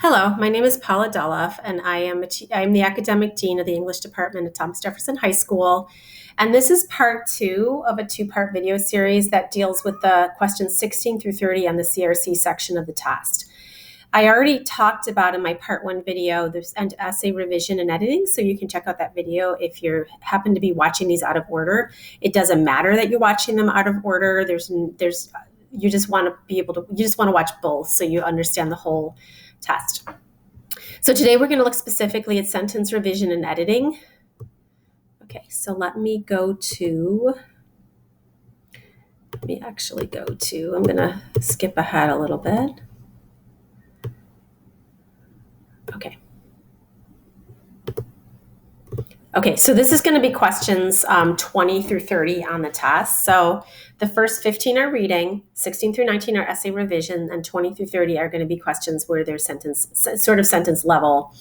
Hello, my name is Paula Doloff, and I'm the academic dean of the English department at Thomas Jefferson High School. And this is part two of a two-part video series that deals with the questions 16 through 30 on the CRC section of the test. I already talked about in my part one video, there's an essay revision and editing, so you can check out that video if you happen to be watching these out of order. It doesn't matter that you're watching them out of order. You just want to watch both so you understand the whole test. So today we're going to look specifically at sentence revision and editing. Okay, so I'm going to skip ahead a little bit. Okay, so this is going to be questions 20 through 30 on the test. So the first 15 are reading, 16 through 19 are essay revision, and 20 through 30 are going to be questions where they're sentence level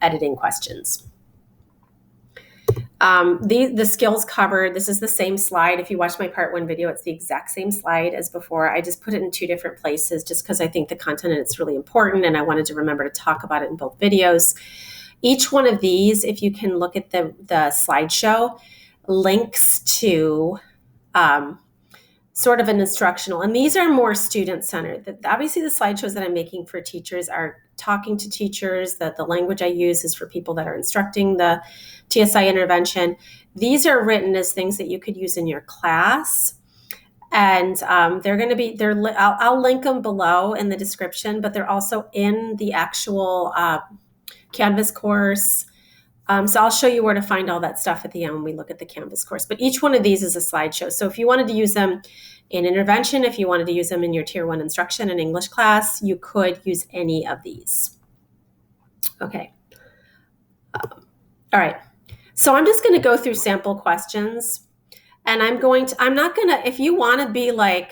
editing questions. The skills covered, this is the same slide. If you watch my part one video, it's the exact same slide as before. I just put it in two different places just because I think the content in it's really important and I wanted to remember to talk about it in both videos. Each one of these, if you can look at the slideshow, links to sort of an instructional, and these are more student-centered. Obviously, the slideshows that I'm making for teachers are talking to teachers, that the language I use is for people that are instructing the TSI intervention. These are written as things that you could use in your class. And I'll link them below in the description, but they're also in the actual Canvas course. So I'll show you where to find all that stuff at the end when we look at the Canvas course. But each one of these is a slideshow. So if you wanted to use them in intervention, if you wanted to use them in your Tier 1 instruction and English class, you could use any of these. Okay. All right. So I'm just going to go through sample questions. And if you want to be like,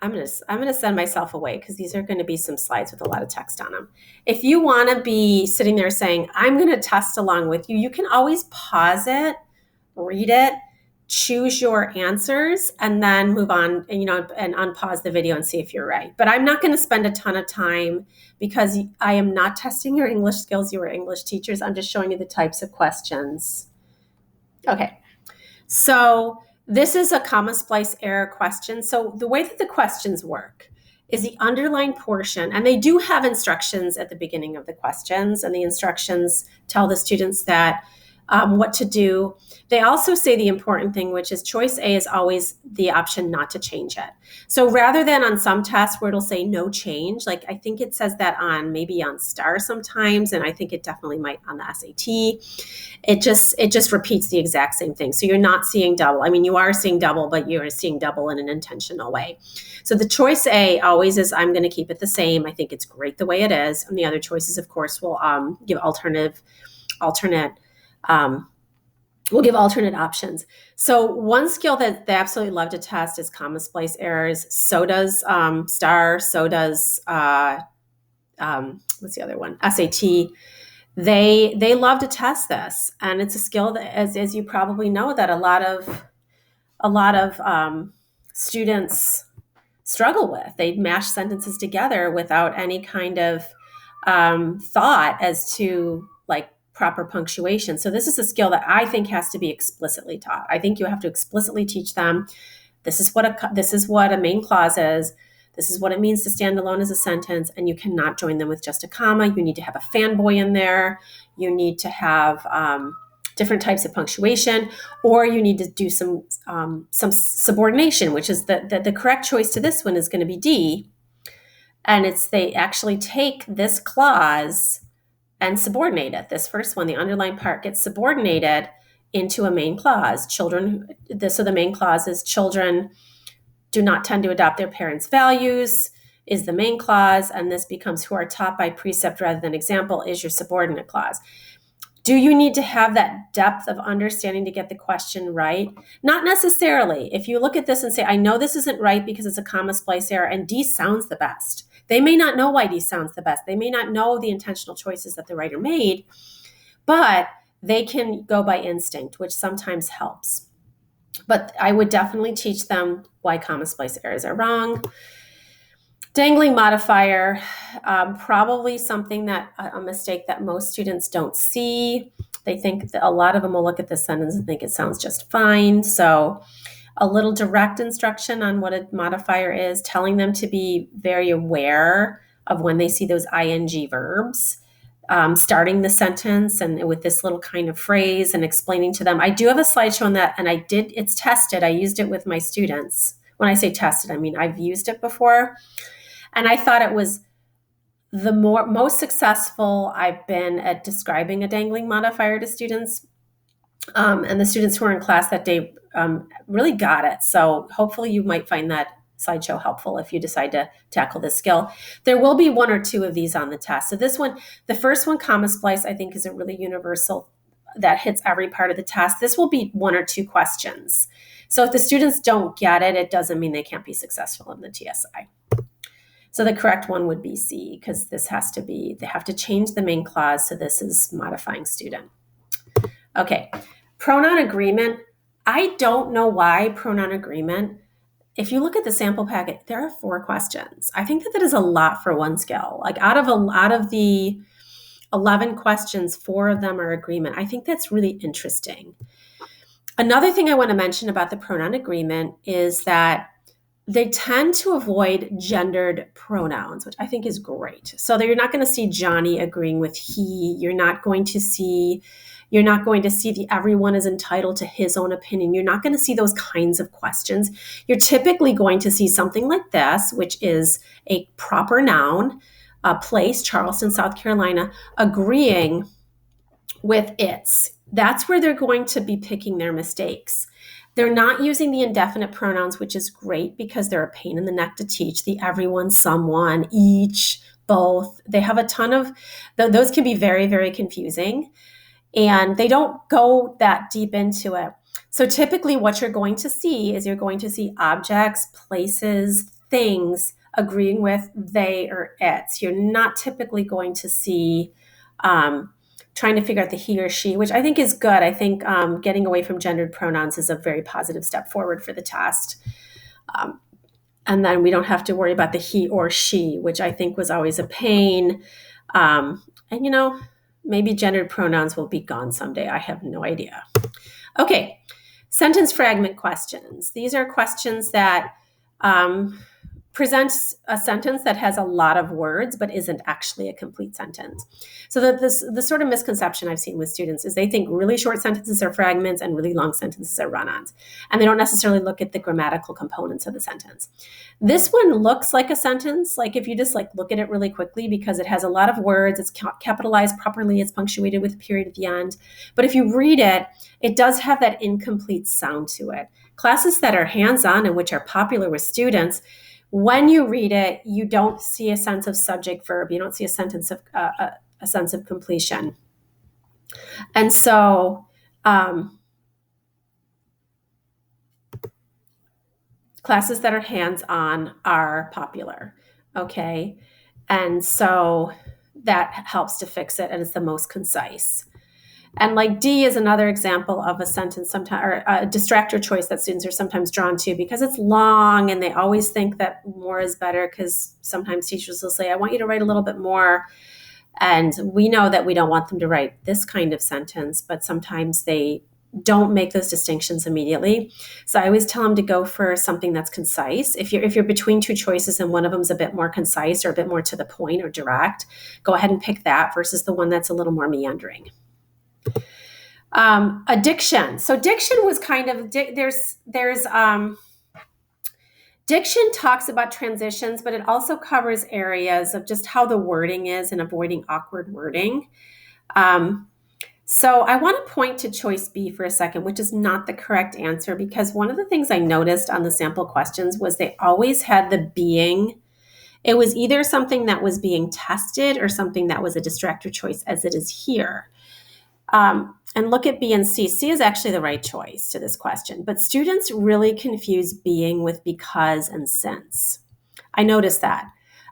I'm going to send myself away because these are going to be some slides with a lot of text on them. If you want to be sitting there saying, I'm going to test along with you, you can always pause it, read it, choose your answers, and then move on and unpause the video and see if you're right. But I'm not going to spend a ton of time because I am not testing your English skills. You are English teachers. I'm just showing you the types of questions. Okay. So this is a comma splice error question. So the way that the questions work is the underlined portion, and they do have instructions at the beginning of the questions, and the instructions tell the students that what to do. They also say the important thing, which is choice A is always the option not to change it. So rather than on some tests where it'll say no change, like I think it says that maybe on STAR sometimes, and I think it definitely might on the SAT, it just repeats the exact same thing. So you're not seeing double. I mean, you are seeing double, but you're seeing double in an intentional way. So the choice A always is, I'm going to keep it the same. I think it's great the way it is. And the other choices, of course, will give alternate options. So one skill that they absolutely love to test is comma splice errors. So does STAR. So does what's the other one? SAT. They love to test this, and it's a skill that, as you probably know, that a lot of students struggle with. They mash sentences together without any kind of thought as to proper punctuation. So this is a skill that I think has to be explicitly taught. I think you have to explicitly teach them, this is what a main clause is. This is what it means to stand alone as a sentence, and you cannot join them with just a comma. You need to have a fanboy in there. You need to have different types of punctuation, or you need to do some subordination, which is the correct choice to this one is going to be D. And they actually take this clause and subordinate it. This first one, the underlined part, gets subordinated into a main clause. So the main clause is children do not tend to adopt their parents' values is the main clause, and this becomes who are taught by precept rather than example is your subordinate clause. Do you need to have that depth of understanding to get the question right? Not necessarily. If you look at this and say, I know this isn't right because it's a comma splice error and D sounds the best. They may not know why D sounds the best. They may not know the intentional choices that the writer made, but they can go by instinct, which sometimes helps. But I would definitely teach them why comma splice errors are wrong. Dangling modifier, probably something that a mistake that most students don't see. They think that a lot of them will look at this sentence and think it sounds just fine. So a little direct instruction on what a modifier is, telling them to be very aware of when they see those ing verbs, starting the sentence and with this little kind of phrase and explaining to them. I do have a slideshow on that, and it's tested. I used it with my students. When I say tested, I mean I've used it before. And I thought it was the most successful I've been at describing a dangling modifier to students. And the students who were in class that day really got it. So hopefully you might find that slideshow helpful if you decide to tackle this skill. There will be one or two of these on the test. So this one, the first one, comma splice, I think is a really universal that hits every part of the test. This will be one or two questions. So if the students don't get it, it doesn't mean they can't be successful in the TSI. So the correct one would be C, because this has to be, they have to change the main clause. So this is modifying student. Okay, pronoun agreement. I don't know why pronoun agreement. If you look at the sample packet, there are 4 questions. I think that is a lot for one skill. Like out of the 11 questions, 4 of them are agreement. I think that's really interesting. Another thing I want to mention about the pronoun agreement is that they tend to avoid gendered pronouns, which I think is great. So you're not going to see Johnny agreeing with he. You're not going to see the everyone is entitled to his own opinion. You're not going to see those kinds of questions. You're typically going to see something like this, which is a proper noun, a place, Charleston, South Carolina, agreeing with its. That's where they're going to be picking their mistakes. They're not using the indefinite pronouns, which is great because they're a pain in the neck to teach. The everyone, someone, each, both. They have a ton of, those can be very, very confusing. And they don't go that deep into it. So typically what you're going to see is you're going to see objects, places, things agreeing with they or its. You're not typically going to see trying to figure out the he or she, which I think is good. I think getting away from gendered pronouns is a very positive step forward for the test. And then we don't have to worry about the he or she, which I think was always a pain. And maybe gendered pronouns will be gone someday. I have no idea. Okay, sentence fragment questions. These are questions that presents a sentence that has a lot of words but isn't actually a complete sentence. So the sort of misconception I've seen with students is they think really short sentences are fragments and really long sentences are run-ons. And they don't necessarily look at the grammatical components of the sentence. This one looks like a sentence, like if you just look at it really quickly, because it has a lot of words, it's capitalized properly, it's punctuated with a period at the end. But if you read it, it does have that incomplete sound to it. Classes that are hands-on and which are popular with students, when you read it, you don't see a sense of subject verb. You don't see a sense of completion. And so classes that are hands-on are popular. Okay. And so that helps to fix it, and it's the most concise. And D is another example of a sentence sometimes, or a distractor choice that students are sometimes drawn to because it's long and they always think that more is better, because sometimes teachers will say, I want you to write a little bit more. And we know that we don't want them to write this kind of sentence, but sometimes they don't make those distinctions immediately. So I always tell them to go for something that's concise. If you're between two choices and one of them is a bit more concise or a bit more to the point or direct, go ahead and pick that versus the one that's a little more meandering. Diction. So diction was kind of, diction talks about transitions, but it also covers areas of just how the wording is and avoiding awkward wording. So I want to point to choice B for a second, which is not the correct answer, because one of the things I noticed on the sample questions was they always had the being. It was either something that was being tested or something that was a distractor choice, as it is here. And look at B and C. C is actually the right choice to this question, but students really confuse being with because and since. I noticed that.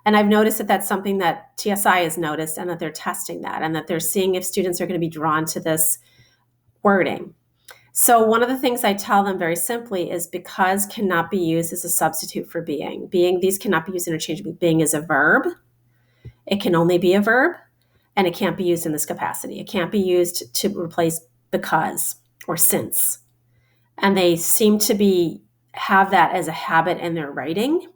And I've noticed that that's something that TSI has noticed, and that they're testing that, and that they're seeing if students are going to be drawn to this wording. So one of the things I tell them very simply is because cannot be used as a substitute for being. Being, these cannot be used interchangeably. Being is a verb. It can only be a verb, and it can't be used in this capacity. It can't be used to replace because or since. And they seem to have that as a habit in their writing.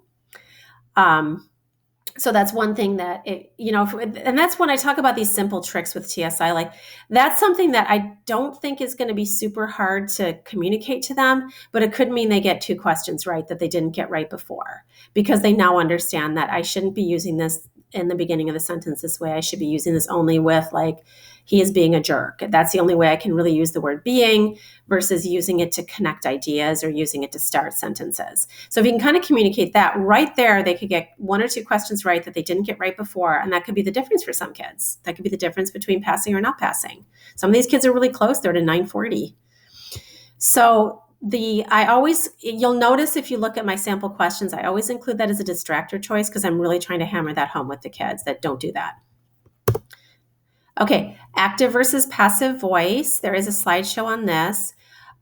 So that's one thing that and that's when I talk about these simple tricks with TSI, like that's something that I don't think is going to be super hard to communicate to them, but it could mean they get 2 questions right that they didn't get right before, because they now understand that I shouldn't be using this in the beginning of the sentence this way. I should be using this only with, like, he is being a jerk. That's the only way I can really use the word being, versus using it to connect ideas or using it to start sentences. So if you can kind of communicate that right there, they could get 1 or 2 questions right that they didn't get right before. And that could be the difference for some kids. That could be the difference between passing or not passing. Some of these kids are really close. They're to 940. So you'll notice if you look at my sample questions, I always include that as a distractor choice, because I'm really trying to hammer that home with the kids that don't do that. Okay, active versus passive voice. There is a slideshow on this.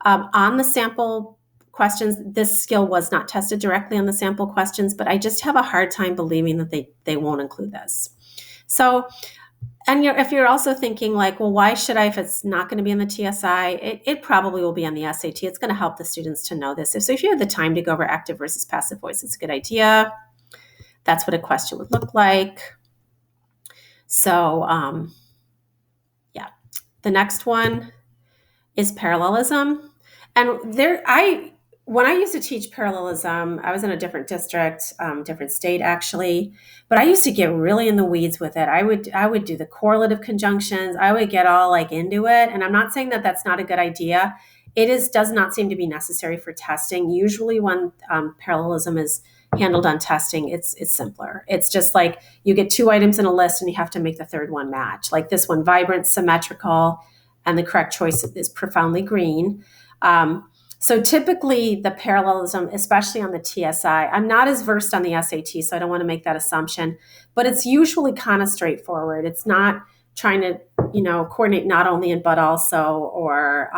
On the sample questions, this skill was not tested directly on the sample questions, but I just have a hard time believing that they won't include this. So, and if you're also thinking like, well, why should I, if it's not going to be in the TSI, it probably will be on the SAT. It's going to help the students to know this. So if you have the time to go over active versus passive voice, it's a good idea. That's what a question would look like. So, the next one is parallelism. And when I used to teach parallelism, I was in a different district, different state actually, but I used to get really in the weeds with it. I would do the correlative conjunctions. I would get all like into it. And I'm not saying that that's not a good idea. Does not seem to be necessary for testing. Usually when parallelism is handled on testing, it's simpler. It's just like you get 2 items in a list and you have to make the third one match. Like this one, vibrant, symmetrical, and the correct choice is profoundly green. So typically the parallelism, especially on the TSI, I'm not as versed on the SAT, so I don't want to make that assumption, but it's usually kind of straightforward. It's not trying to, coordinate not only and but also, or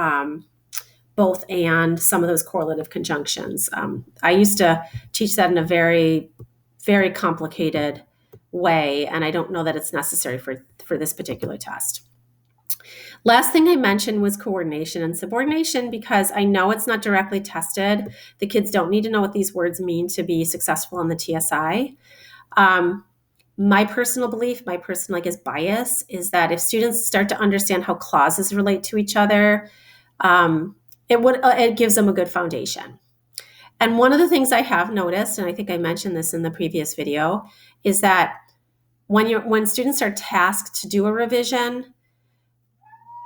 both and, some of those correlative conjunctions. I used to teach that in a very, very complicated way, and I don't know that it's necessary for this particular test. Last thing I mentioned was coordination and subordination, because I know it's not directly tested. The kids don't need to know what these words mean to be successful on the TSI. My personal belief, my personal bias, is that if students start to understand how clauses relate to each other, it gives them a good foundation. And one of the things I have noticed, and I think I mentioned this in the previous video, is that when students are tasked to do a revision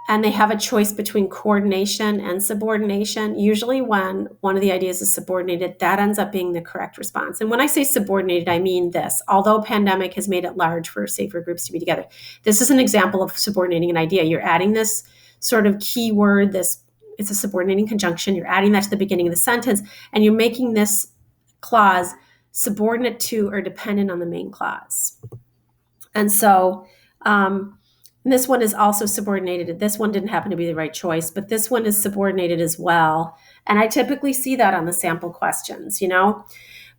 and they have a choice between coordination and subordination, usually when one of the ideas is subordinated, that ends up being the correct response. And when I say subordinated, I mean this. Although pandemic has made it large for safer groups to be together, this is an example of subordinating an idea. You're adding this sort of keyword, it's a subordinating conjunction. You're adding that to the beginning of the sentence, and you're making this clause subordinate to or dependent on the main clause. And so this one is also subordinated. This one didn't happen to be the right choice, but this one is subordinated as well. And I typically see that on the sample questions,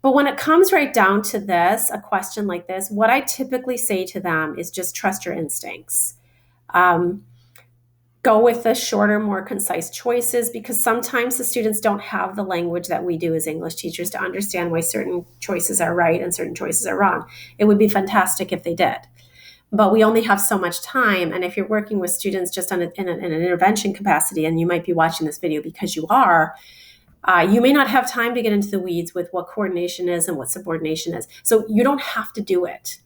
But when it comes right down to this, a question like this, what I typically say to them is just trust your instincts. Go with the shorter, more concise choices, because sometimes the students don't have the language that we do as English teachers to understand why certain choices are right and certain choices are wrong. It would be fantastic if they did. But we only have so much time. And if you're working with students just in an intervention capacity, and you might be watching this video because you are, you may not have time to get into the weeds with what coordination is and what subordination is. So you don't have to do it.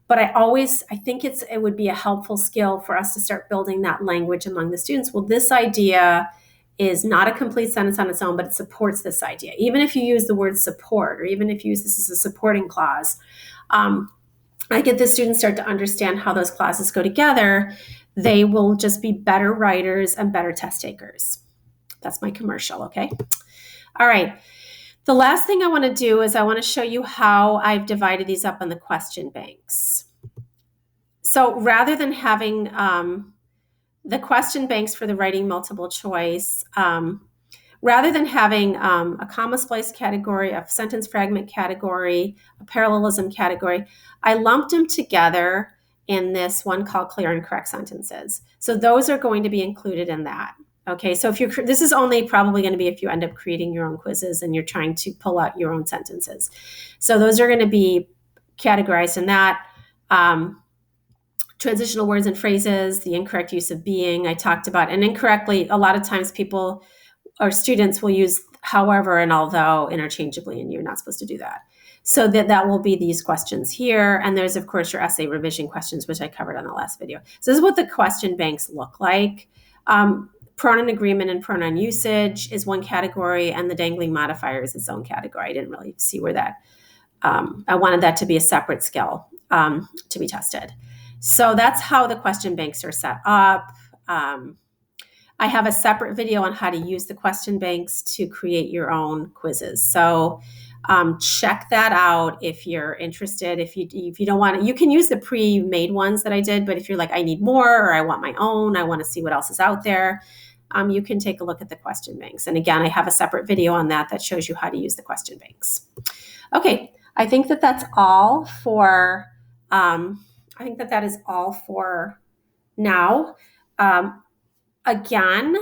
But I think it would be a helpful skill for us to start building that language among the students. Well, this idea is not a complete sentence on its own, but it supports this idea. Even if you use the word support, or even if you use this as a supporting clause, I get the students start to understand how those clauses go together. They will just be better writers and better test takers. That's my commercial, okay? All right. The last thing I want to do is I want to show you how I've divided these up in the question banks. So rather than having the question banks for the writing multiple choice, rather than having a comma splice category, a sentence fragment category, a parallelism category, I lumped them together in this one called clear and correct sentences. So those are going to be included in that. Okay, so if this is only probably going to be if you end up creating your own quizzes and you're trying to pull out your own sentences. So those are going to be categorized in that. Transitional words and phrases, the incorrect use of being, I talked about, and incorrectly, a lot of times people or students will use however and although interchangeably, and you're not supposed to do that. So that will be these questions here. And there's, of course, your essay revision questions, which I covered on the last video. So this is what the question banks look like. Pronoun agreement and pronoun usage is one category, and the dangling modifier is its own category. I didn't really see where that, I wanted that to be a separate skill to be tested. So that's how the question banks are set up. I have a separate video on how to use the question banks to create your own quizzes. So check that out if you're interested. If you don't want it, you can use the pre-made ones that I did, but if you're like, I need more, or I want my own, I want to see what else is out there, you can take a look at the question banks. And again, I have a separate video on that shows you how to use the question banks. Okay, I think that's all for, that is all for now. Again,